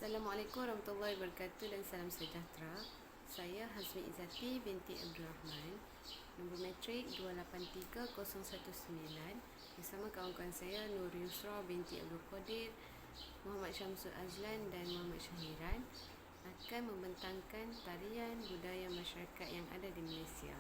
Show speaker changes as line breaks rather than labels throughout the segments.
Assalamualaikum warahmatullahi wabarakatuh dan salam sejahtera. Saya Hazmi Izzati binti Abdul Rahman, nombor matrik 283019, bersama kawan-kawan saya Nur Yusra binti Abdul Qadir, Muhammad Syamsul Azlan dan Muhammad Syahiran akan membentangkan tarian budaya masyarakat yang ada di Malaysia.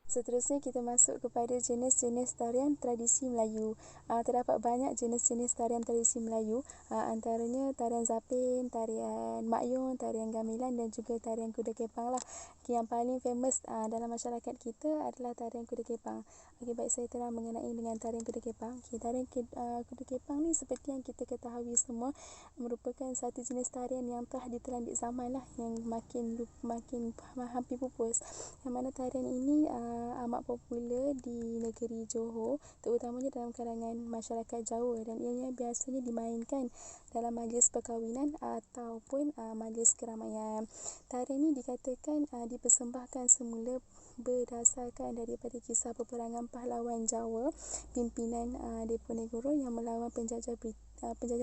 Seterusnya kita masuk kepada jenis-jenis tarian tradisi Melayu. Terdapat banyak jenis-jenis tarian tradisi Melayu, antaranya tarian zapin, tarian makyun, tarian gamelan dan juga tarian kuda kepang lah. Yang paling famous dalam masyarakat kita adalah tarian kuda kepang. Baik, saya terang mengenai dengan tarian kuda kepang. Tarian kuda kepang ni seperti yang kita ketahui semua merupakan satu jenis tarian yang telah ditelan di zaman lah, yang makin hampir pupus. Yang mana tarian ini amat popular di negeri Johor, terutamanya dalam kalangan masyarakat Jawa, dan ianya biasanya dimainkan dalam majlis perkahwinan ataupun majlis keramaian. Tarian ini dikatakan dipersembahkan semula berdasarkan daripada kisah peperangan pahlawan Jawa pimpinan Diponegoro yang melawan penjajah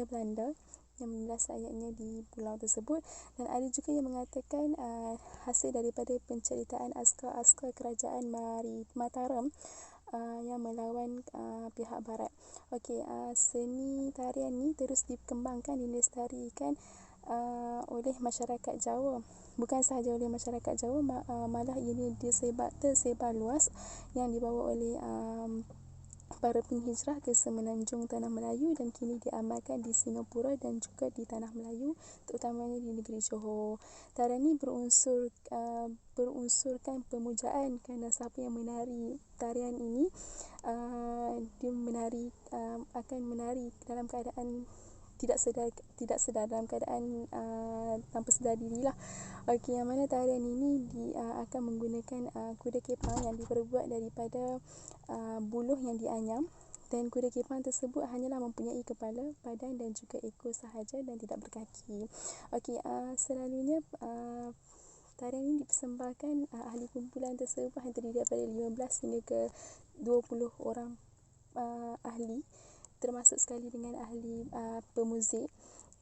Belanda yang menindas rakyatnya di pulau tersebut. Dan ada juga yang mengatakan hasil daripada penceritaan askar-askar kerajaan Mataram yang melawan pihak barat. Seni tarian ni terus dikembangkan, dilestarikan oleh masyarakat Jawa. Bukan sahaja oleh masyarakat Jawa, malah ini tersebar luas, yang dibawa oleh para penghijrah ke semenanjung Tanah Melayu dan kini diamalkan di Singapura dan juga di Tanah Melayu, terutamanya di negeri Johor. Tarian ini berunsurkan pemujaan, kerana siapa yang menari tarian ini dia akan menari dalam keadaan tidak sedar dalam keadaan tanpa sedar dirilah. Yang mana tarian ini akan menggunakan kuda kepang yang diperbuat daripada buluh yang dianyam, dan kuda kepang tersebut hanyalah mempunyai kepala, badan dan juga ekor sahaja dan tidak berkaki. Selalunya tarian ini dipersembahkan ahli kumpulan tersebut yang terdiri daripada 15 hingga ke 20 orang ahli, termasuk sekali dengan ahli pemuzik,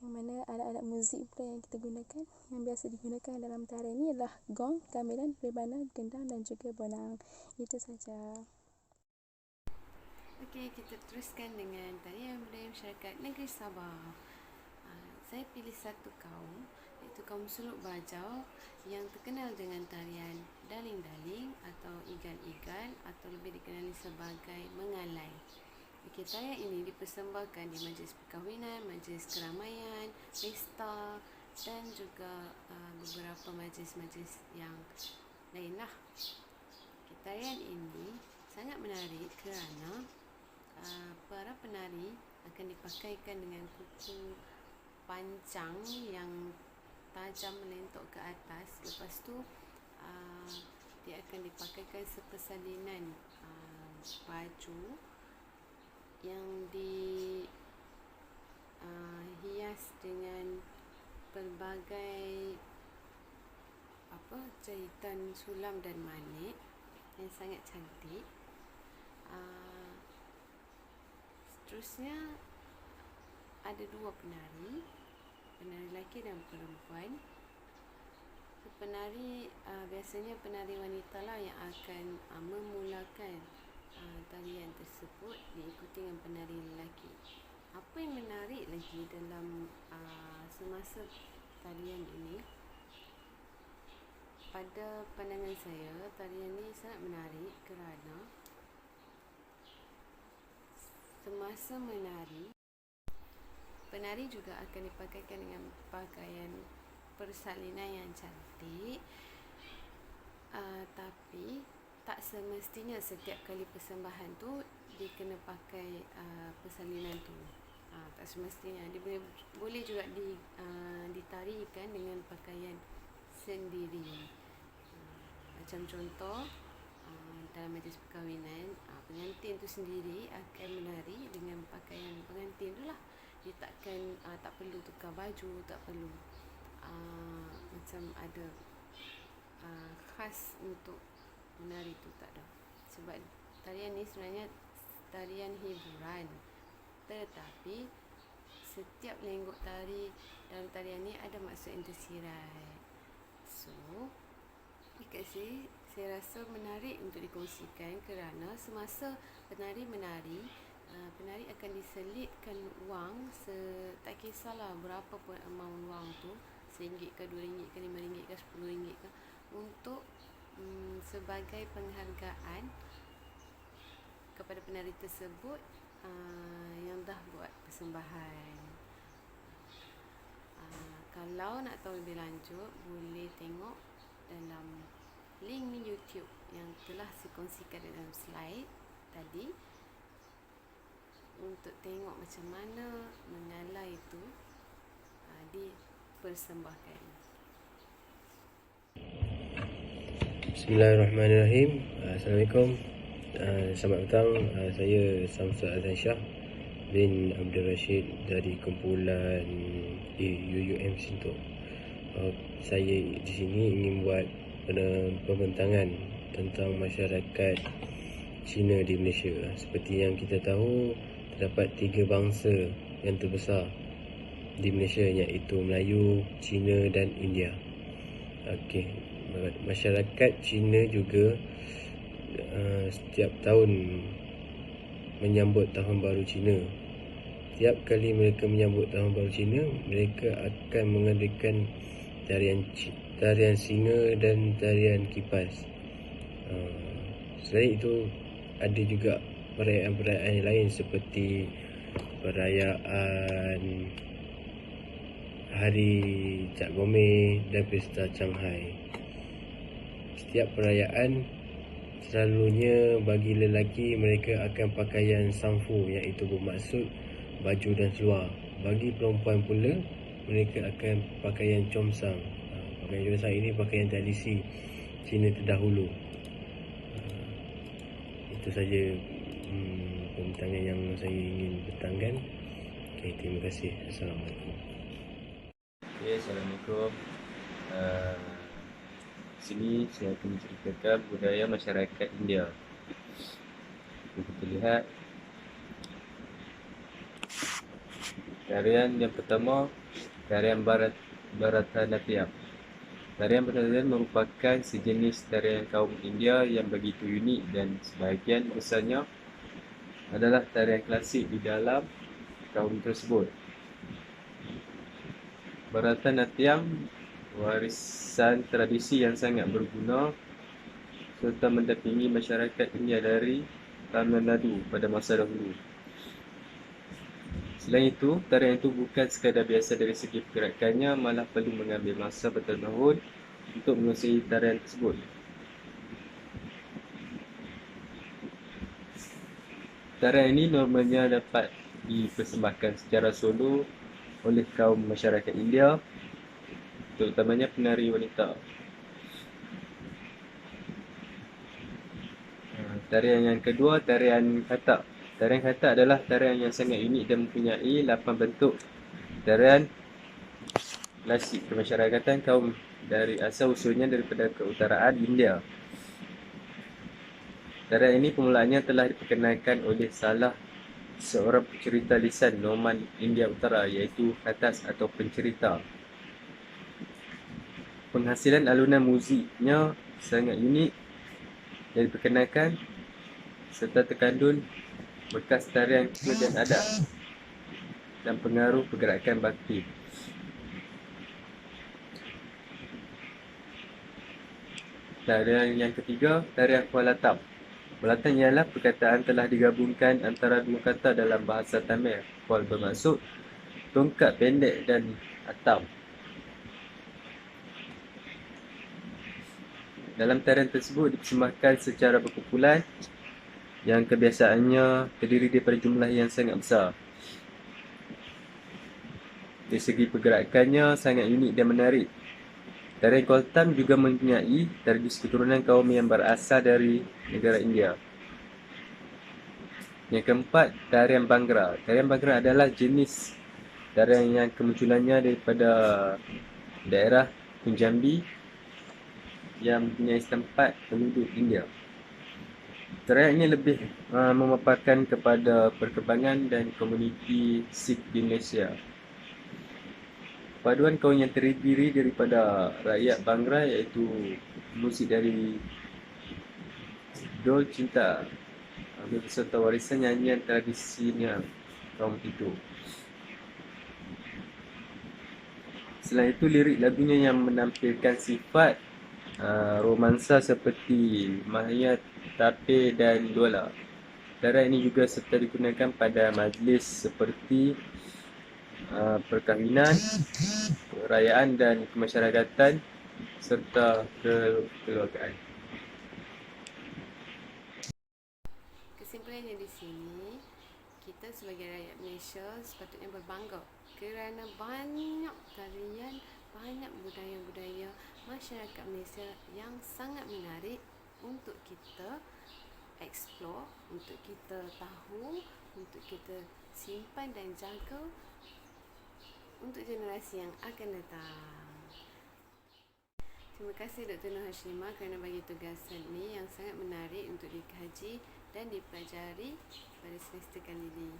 yang mana alat-alat muzik pula yang kita gunakan, yang biasa digunakan dalam tarian ini adalah gong, gamelan, rebana, gendang dan juga bonang. Itu saja.
Kita teruskan dengan tarian budaya masyarakat negeri Sabah. Saya pilih satu kaum, iaitu kaum Suluk Bajau, yang terkenal dengan tarian daling-daling atau igal-igal, atau lebih dikenali sebagai mengalai. Tarian ini dipersembahkan di majlis perkahwinan, majlis keramaian, pesta dan juga beberapa majlis-majlis yang lainlah. Tarian ini sangat menarik kerana para penari akan dipakaikan dengan kuku pancang yang tajam melentok ke atas. Lepas tu dia akan dipakaikan sepersalinan baju yang dihias dengan pelbagai jahitan sulam dan manik yang sangat cantik. Seterusnya ada dua penari lelaki dan perempuan. Penari biasanya penari wanita lah yang akan memulakan tarian tersebut, diikuti dengan penari lelaki. Apa yang menarik lagi dalam semasa tarian ini, pada pandangan saya tarian ini sangat menarik kerana semasa menari, penari juga akan dipakaikan dengan pakaian persalinan yang cantik, tapi tak semestinya setiap kali persembahan tu dia kena pakai persalinan tu. Tak semestinya. Dia boleh juga ditarikan dengan pakaian sendiri. Macam contoh, dalam majlis perkahwinan, pengantin tu sendiri akan menari dengan pakaian pengantin tu lah. Dia tak perlu tukar baju, tak perlu macam ada khas untuk menari tu, tak ada. Sebab tarian ni sebenarnya tarian hiburan, tetapi setiap lenggok tari dalam tarian ni ada maksud yang tersirat. So, dekat sini saya rasa menarik untuk dikongsikan kerana semasa penari menari, penari akan diselitkan wang tak kisahlah berapa pun amount wang tu, RM1 ke RM2 ke RM5 ke RM10 ke, untuk sebagai penghargaan kepada penari tersebut yang dah buat persembahan. Kalau nak tahu lebih lanjut, boleh tengok dalam link ni YouTube yang telah saya kongsikan dalam slide tadi, untuk tengok macam mana mengala itu dipersembahkan.
Bismillahirrahmanirrahim. Assalamualaikum. Selamat petang. Saya Samsul Azan Shah bin Abdul Rashid dari kumpulan UUM Sintok. Saya di sini ingin buat pembentangan tentang masyarakat Cina di Malaysia. Seperti yang kita tahu, terdapat 3 bangsa yang terbesar di Malaysia, iaitu Melayu, Cina dan India. Okey, masyarakat Cina juga setiap tahun menyambut Tahun Baru Cina. Setiap kali mereka menyambut Tahun Baru Cina, mereka akan mengadakan tarian singa dan tarian kipas. Selain itu, ada juga perayaan-perayaan lain seperti perayaan Hari Cap Gomeh dan Pesta Changhai. Setiap perayaan selalunya bagi lelaki mereka akan pakaian samfu, iaitu bermaksud baju dan seluar. Bagi perempuan pula, mereka akan pakaian comsang. Pakaian comsang ini pakaian tradisi Cina terdahulu. Itu saja pembentangan yang saya ingin betangkan. Okay, terima kasih. Assalamualaikum.
Okay, Assalamualaikum. Sini saya akan menceritakan budaya masyarakat India. Kita lihat tarian yang pertama, tarian Bharatanatyam. Tarian Bharatanatyam merupakan sejenis tarian kaum India yang begitu unik dan sebahagian besarnya adalah tarian klasik di dalam kaum tersebut. Bharatanatyam warisan tradisi yang sangat berguna serta mendampingi masyarakat India dari Tamil Nadu pada masa dahulu. Selain itu, tarian itu bukan sekadar biasa dari segi pergerakannya, malah perlu mengambil masa bertahun-tahun untuk menguasai tarian tersebut. Tarian ini normalnya dapat dipersembahkan secara solo oleh kaum masyarakat India, terutamanya penari wanita. Tarian yang kedua, tarian Kathak. Tarian Kathak adalah tarian yang sangat unik dan mempunyai 8 bentuk tarian klasik kemasyarakatan kaum dari asal usulnya daripada keutaraan India. Tarian ini permulaannya telah diperkenalkan oleh salah seorang pencerita lisan Norman India Utara, iaitu Khatas atau pencerita. Penghasilan alunan muziknya sangat unik dan diperkenalkan serta terkandung bekas tarian dan adat dan pengaruh pergerakan bakti. Tarian yang ketiga, tarian Kualatam. Kualatam ialah perkataan telah digabungkan antara dua kata dalam bahasa Tamil. Kual bermaksud tongkat pendek dan atam. Dalam tarian tersebut dipersembahkan secara berkumpulan yang kebiasaannya terdiri daripada jumlah yang sangat besar. Dari segi pergerakannya sangat unik dan menarik. Tarian Kualatam juga mempunyai tradisi keturunan kaum yang berasal dari negara India. Yang keempat, tarian Bhangra. Tarian Bhangra adalah jenis tarian yang kemunculannya daripada daerah Punjabi yang mempunyai tempat penduduk India. Tarian ini lebih memaparkan kepada perkembangan dan komuniti Sikh di Malaysia. Paduan kaum yang terdiri daripada rakyat Bhangra iaitu musik dari Dol Cinta beserta warisan nyanyian tradisinya kaum itu. Selain itu, lirik lagunya yang menampilkan sifat romansa seperti Mahia, Tape dan Dola. Tarian ini juga serta digunakan pada majlis seperti perkahwinan, perayaan dan kemasyarakatan serta kekeluargaan.
Kesimpulannya di sini, kita sebagai rakyat Malaysia sepatutnya berbangga kerana banyak tarian, banyak budaya-budaya masyarakat Malaysia yang sangat menarik untuk kita explore, untuk kita tahu, untuk kita simpan dan jaga untuk generasi yang akan datang. Terima kasih Dr. Nur Hashimah kerana bagi tugasan ini yang sangat menarik untuk dikaji dan dipelajari pada semester kali ini.